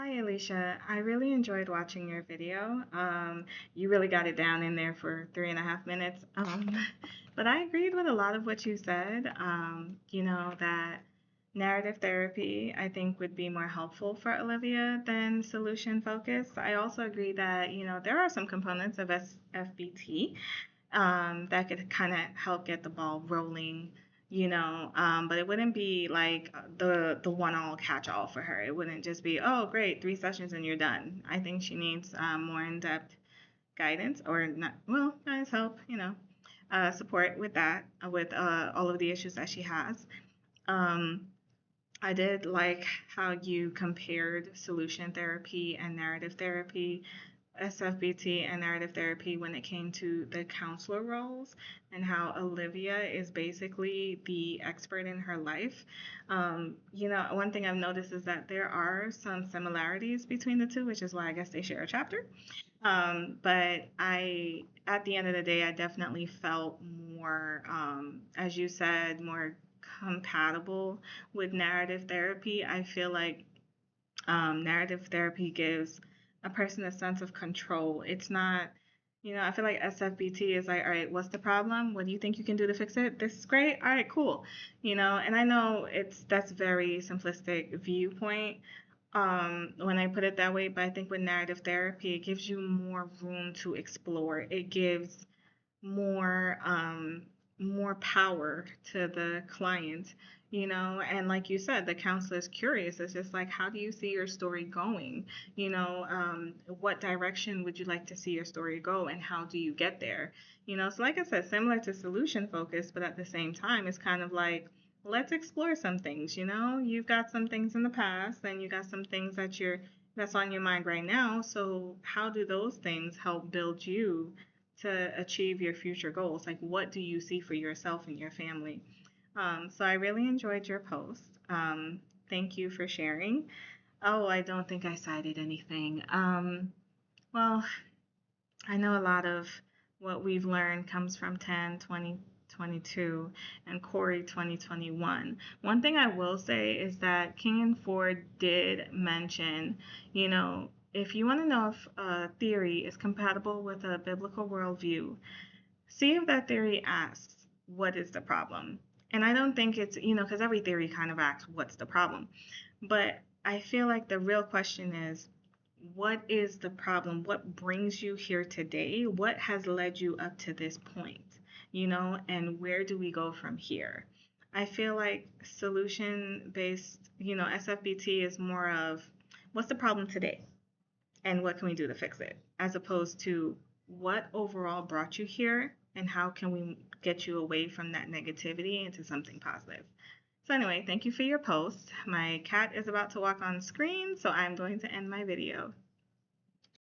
Hi, Alicia. I really enjoyed watching your video. You really got it down in there for 3.5 minutes. But I agreed with a lot of what you said. That narrative therapy, I think, would be more helpful for Olivia than solution focused. I also agree that, there are some components of SFBT that could kind of help get the ball rolling, but it wouldn't be like the one all catch all for her. It wouldn't just be, oh, great, 3 sessions and you're done. I think she needs more in depth guidance or not, well, guys, help, support with that, with all of the issues that she has. Um, I did like how you compared solution therapy and narrative therapy, SFBT and narrative therapy when it came to the counselor roles, and how Olivia is basically the expert in her life. One thing I've noticed is that there are some similarities between the two, which is why I guess they share a chapter. But at the end of the day, I definitely felt more, as you said, more compatible with narrative therapy. I feel like narrative therapy gives a person a sense of control. It's not, I feel like SFBT is like, all right, what's the problem? What do you think you can do to fix it? This is great. All right, cool. And I know that's very simplistic viewpoint when I put it that way, but I think with narrative therapy, it gives you more room to explore. It gives more more power to the client, and like you said, the counselor is curious. It's just like, how do you see your story going? What direction would you like to see your story go, and how do you get there? So like I said, similar to solution focus, but at the same time, it's kind of like, let's explore some things. You've got some things in the past, and you got some things that's on your mind right now. So how do those things help build you to achieve your future goals? Like, what do you see for yourself and your family? So I really enjoyed your post. Thank you for sharing. Oh, I don't think I cited anything. Well, I know a lot of what we've learned comes from 10, 2022 and Corey 2021. One thing I will say is that King and Ford did mention, if you want to know if a theory is compatible with a biblical worldview, see if that theory asks, what is the problem? And I don't think it's, because every theory kind of asks, what's the problem? But I feel like the real question is, what is the problem? What brings you here today? What has led you up to this point? And where do we go from here? I feel like solution based, SFBT is more of, what's the problem today? And what can we do to fix it? As opposed to, what overall brought you here and how can we get you away from that negativity into something positive? So anyway, thank you for your post. My cat is about to walk on screen, so I'm going to end my video.